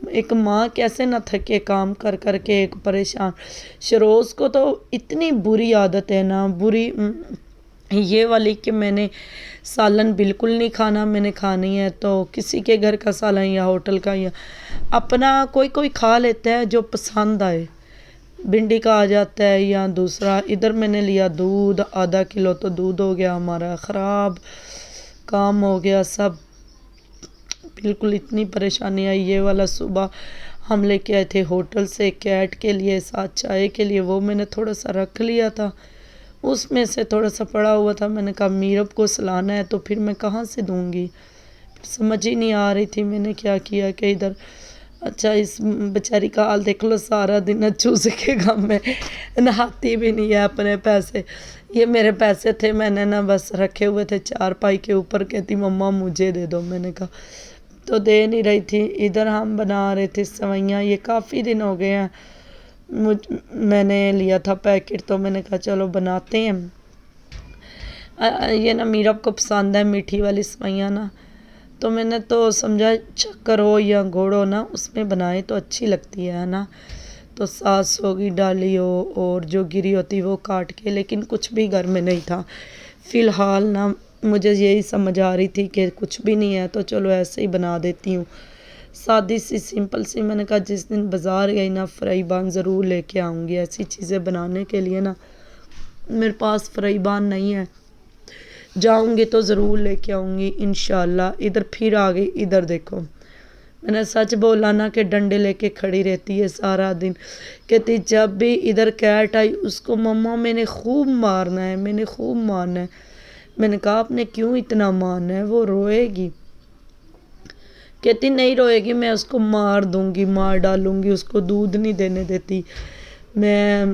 ایک ماں کیسے نہ تھکے کام کر کر کے، ایک پریشان شروز کو تو اتنی بری عادت ہے نا، بری یہ والی کہ میں نے سالن بالکل نہیں کھانا، میں نے کھانی ہے تو کسی کے گھر کا سالن یا ہوٹل کا، یا اپنا کوئی کوئی کھا لیتا ہے جو پسند آئے، بھنڈی کا آ جاتا ہے یا دوسرا۔ ادھر میں نے لیا دودھ آدھا کلو، تو دودھ ہو گیا ہمارا خراب، کام ہو گیا سب، بالکل اتنی پریشانی آئی۔ یہ والا صبح ہم لے کے آئے تھے ہوٹل سے کیٹ کے لیے، ساتھ چائے کے لیے، وہ میں نے تھوڑا سا رکھ لیا تھا، اس میں سے تھوڑا سا پڑا ہوا تھا۔ میں نے کہا میرب کو سلانا ہے تو پھر میں کہاں سے دوں گی، سمجھ ہی نہیں آ رہی تھی میں نے کیا کیا کہ ادھر۔ اچھا اس بیچاری کا حال دیکھ لو، سارا دن چوسے کے غم میں نہاتی بھی نہیں ہے اپنے پیسے۔ یہ میرے پیسے تھے، میں نے نا بس رکھے ہوئے تھے چارپائی کے اوپر، کہتی مما مجھے دے دو، میں نے کہا تو دے نہیں رہی تھی۔ ادھر ہم بنا رہے تھے سوئیاں، یہ کافی دن ہو گئے ہیں میں نے لیا تھا پیکٹ، تو میں نے کہا چلو بناتے ہیں۔ یہ نا میرب کو پسند ہے میٹھی والی سوئیاں نا، تو میں نے تو سمجھا شکر ہو یا گڑ ہو نا اس میں بنائے تو اچھی لگتی ہے نا۔ تو ساس ہوگی ڈالی ہو اور جو گری ہوتی وہ کاٹ کے، لیکن کچھ بھی گھر میں نہیں تھا فی الحال نا، مجھے یہی سمجھ آ رہی تھی کہ کچھ بھی نہیں ہے تو چلو ایسے ہی بنا دیتی ہوں، سادی سی سمپل سی۔ میں نے کہا جس دن بازار گئی نا فرائی بان ضرور لے کے آؤں گی، ایسی چیزیں بنانے کے لیے نا میرے پاس فرائی بان نہیں ہے، جاؤں گی تو ضرور لے کے آؤں گی انشاءاللہ۔ ادھر پھر آ گئی، ادھر دیکھو میں نے سچ بولا نا کہ ڈنڈے لے کے کھڑی رہتی ہے سارا دن، کہتی جب بھی ادھر کیٹ آئی اس کو مما میں نے خوب مارنا ہے، میں نے خوب مارنا ہے۔ میں نے کہا آپ نے کیوں اتنا مارنا ہے، وہ روئے گی، کہتی نہیں روئے گی، میں اس کو مار دوں گی، مار ڈالوں گی، اس کو دودھ نہیں دینے دیتی، میں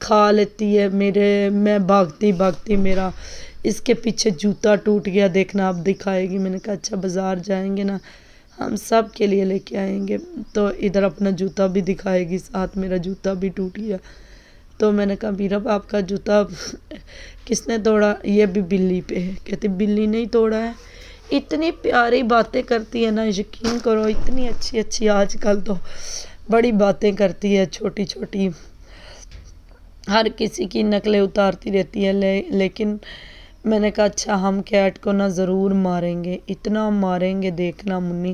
کھا لیتی ہے میرے، میں بھاگتی بھاگتی میرا اس کے پیچھے جوتا ٹوٹ گیا، دیکھنا اب دکھائے گی۔ میں نے کہا اچھا بازار جائیں گے نا ہم سب کے لیے لے کے آئیں گے، تو ادھر اپنا جوتا بھی دکھائے گی، ساتھ میرا جوتا بھی ٹوٹ گیا۔ تو میں نے کہا میرب آپ کا جوتا کس نے توڑا، یہ بھی بلی پہ ہے، کہتی بلی نہیں توڑا ہے۔ اتنی پیاری باتیں کرتی ہے نا، یقین کرو اتنی اچھی اچھی، آج کل تو بڑی باتیں کرتی ہے چھوٹی چھوٹی، ہر کسی کی نقلیں اتارتی رہتی ہے، لیکن میں نے کہا اچھا ہم کیٹ کو نا ضرور ماریں گے، اتنا ماریں گے دیکھنا منی،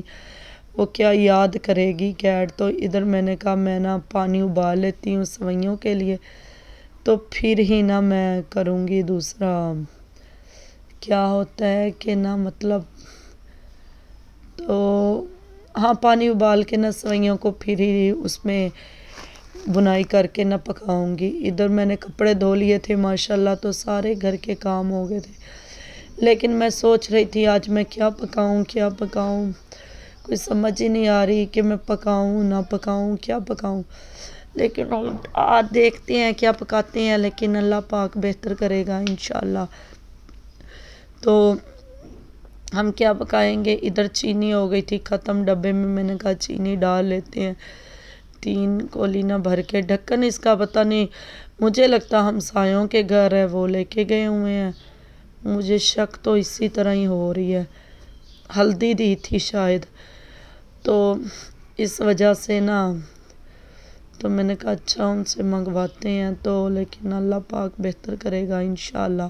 وہ کیا یاد کرے گی کیٹ۔ تو ادھر میں نے کہا میں نا پانی ابال لیتی ہوں سوئیوں کے لیے، تو پھر ہی نا میں کروں گی دوسرا، کیا ہوتا ہے کہ نا مطلب، تو ہاں پانی ابال کے نا سوئیوں کو پھر ہی اس میں بنائی کر کے نہ پکاؤں گی۔ ادھر میں نے کپڑے دھو لیے تھے ماشاءاللہ، تو سارے گھر کے کام ہو گئے تھے، لیکن میں سوچ رہی تھی آج میں کیا پکاؤں کیا پکاؤں، کوئی سمجھ ہی نہیں آ رہی کہ میں پکاؤں نہ پکاؤں، کیا پکاؤں، لیکن آج دیکھتے ہیں کیا پکاتے ہیں، لیکن اللہ پاک بہتر کرے گا انشاءاللہ۔ تو ہم کیا پکائیں گے، ادھر چینی ہو گئی تھی ختم ڈبے میں نے کہا چینی ڈال لیتے ہیں، 3 کولی نہ بھر کے، ڈھکن اس کا پتہ نہیں، مجھے لگتا ہمسایوں کے گھر ہے وہ لے کے گئے ہوئے ہیں، مجھے شک تو اسی طرح ہی ہو رہی ہے، ہلدی دی تھی شاید، تو اس وجہ سے نا، تو میں نے کہا اچھا ان سے منگواتے ہیں، تو لیکن اللہ پاک بہتر کرے گا انشاءاللہ۔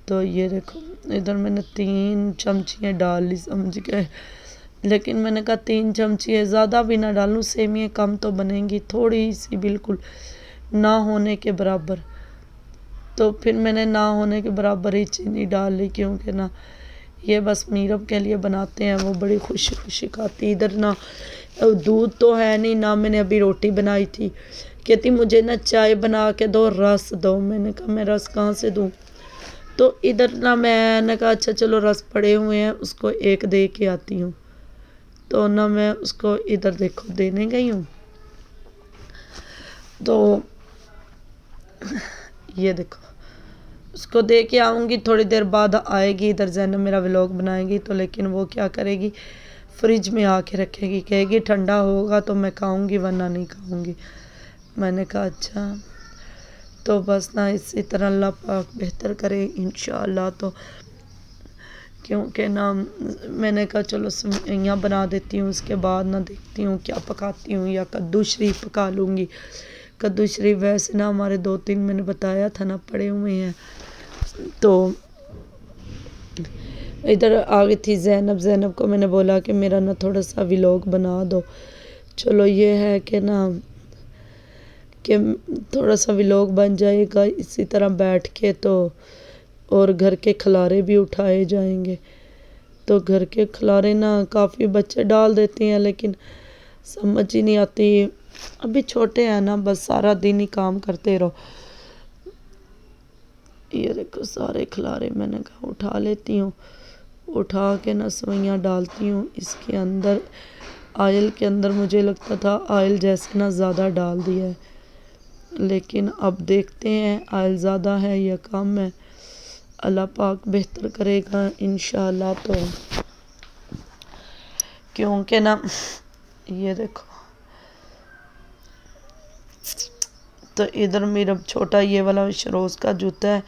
تو یہ دیکھو ادھر میں نے 3 چمچیاں ڈال لی سمجھ کے، لیکن میں نے کہا 3 چمچی ہے، زیادہ بھی نہ ڈالوں، سیویاں کم تو بنیں گی، تھوڑی سی بالکل نہ ہونے کے برابر، تو پھر میں نے نہ ہونے کے برابر ہی چینی ڈال لی، کیونکہ نا یہ بس میرب کے لیے بناتے ہیں، وہ بڑی خوشی خوشی کھاتی۔ ادھر نا دودھ تو ہے نہیں، نہ میں نے ابھی روٹی بنائی تھی، کہتی مجھے نا چائے بنا کے دو، رس دو، میں نے کہا میں رس کہاں سے دوں، تو ادھر نا میں نے کہا اچھا چلو رس پڑے ہوئے ہیں اس کو ایک دے کے آتی ہوں، تو نا میں اس کو ادھر دیکھو دینے گئی ہوں، تو یہ دیکھو اس کو دے کے آؤں گی، تھوڑی دیر بعد آئے گی ادھر زینب میرا ولاگ بنائے گی، تو لیکن وہ کیا کرے گی فریج میں آ کے رکھے گی، کہے گی ٹھنڈا ہوگا تو میں کھاؤں گی ورنہ نہیں کھاؤں گی۔ میں نے کہا اچھا، تو بس نا اسی طرح اللہ پاک بہتر کرے انشاءاللہ۔ تو کیونکہ نا میں نے کہا چلو سویاں بنا دیتی ہوں، اس کے بعد نا دیکھتی ہوں کیا پکاتی ہوں، یا کدو شریف پکا لوں گی۔ کدو شریف ویسے نا ہمارے 2-3 میں نے بتایا تھا نا پڑے ہوئے ہیں۔ تو ادھر آ گئی تھی زینب کو میں نے بولا کہ میرا نا تھوڑا سا ولاگ بنا دو۔ چلو یہ ہے کہ نا کہ تھوڑا سا ولاگ بن جائے گا اسی طرح بیٹھ کے، تو اور گھر کے کھلارے بھی اٹھائے جائیں گے۔ تو گھر کے کھلارے نا کافی بچے ڈال دیتے ہیں لیکن سمجھ ہی نہیں آتی، ابھی چھوٹے ہیں نا، بس سارا دن ہی کام کرتے رہو۔ یہ دیکھو سارے کھلارے میں نے کہا اٹھا لیتی ہوں، اٹھا کے نا سوئیاں ڈالتی ہوں اس کے اندر۔ آئل کے اندر مجھے لگتا تھا آئل جیسے نا زیادہ ڈال دیا ہے، لیکن اب دیکھتے ہیں آئل زیادہ ہے یا کم ہے، اللہ پاک بہتر کرے گا انشاءاللہ۔ تو کیونکہ نا یہ دیکھو، تو ادھر میرا چھوٹا یہ والا شروز کا جوتا ہے،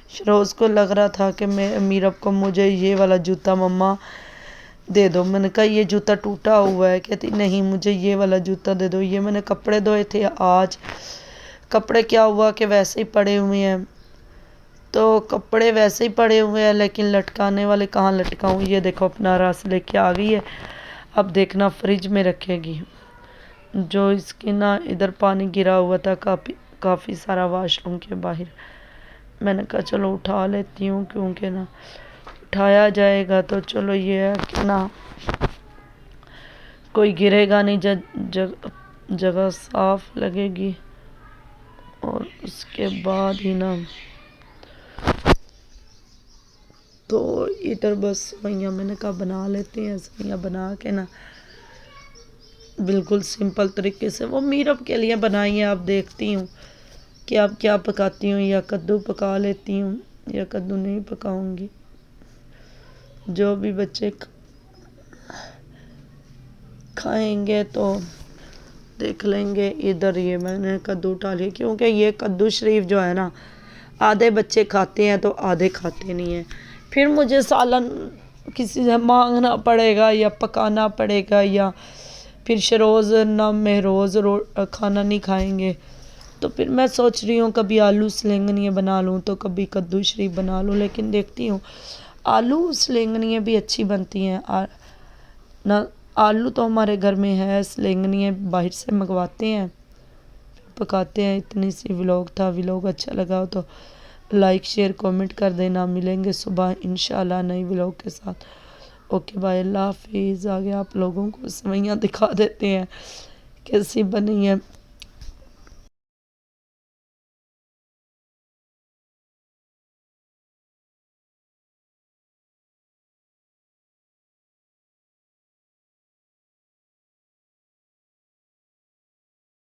شروز کو لگ رہا تھا کہ میرب کو مجھے یہ والا جوتا مما دے دو۔ میں نے کہا یہ جوتا ٹوٹا ہوا ہے، کہتی نہیں مجھے یہ والا جوتا دے دو۔ یہ میں نے کپڑے دھوئے تھے آج، کپڑے کیا ہوا کہ ویسے ہی پڑے ہوئے ہیں، تو کپڑے ویسے ہی پڑے ہوئے ہیں لیکن لٹکانے والے کہاں لٹکاؤں۔ یہ دیکھو اپنا رس لے کے آ گئی ہے، اب دیکھنا فریج میں رکھے گی۔ جو اس کی نا ادھر پانی گرا ہوا تھا کافی سارا واش روم کے باہر، میں نے کہا چلو اٹھا لیتی ہوں، کیونکہ نا اٹھایا جائے گا تو چلو یہ ہے کہ نا کوئی گرے گا نہیں، جگہ صاف لگے گی۔ اور اس کے بعد ہی نا تو ادھر بس سوئیاں میں نے کہا بنا لیتے ہیں، سوئیاں بنا کے نا بالکل سمپل طریقے سے وہ میرب کے لیے بنائی ہیں۔ اب دیکھتی ہوں کہ اب کیا پکاتی ہوں، یا کدو پکا لیتی ہوں یا کدو نہیں پکاؤں گی، جو بھی بچے کھائیں گے تو دیکھ لیں گے۔ ادھر یہ میں نے کدو ڈالی کیونکہ یہ کدو شریف جو ہے نا آدھے بچے کھاتے ہیں تو آدھے کھاتے نہیں ہیں، پھر مجھے سالن کسی سے مانگنا پڑے گا یا پکانا پڑے گا، یا پھر شروز نہ مہروز کھانا نہیں کھائیں گے۔ تو پھر میں سوچ رہی ہوں کبھی آلو سلنگنی بنا لوں تو کبھی کدو شریف بنا لوں، لیکن دیکھتی ہوں آلو سلنگنی بھی اچھی بنتی ہیں نہ۔ آلو تو ہمارے گھر میں ہے، سلنگنی باہر سے منگواتے ہیں پکاتے ہیں۔ اتنی سی ولاگ تھا، ولاگ اچھا لگا تو لائک شیئر کامنٹ کر دینا۔ ملیں گے صبح انشاءاللہ نئی ولاگ کے ساتھ۔ اوکے بائے، اللہ حافظ۔ آگے آپ لوگوں کو سوئیاں دکھا دیتے ہیں کیسی بنی ہیں۔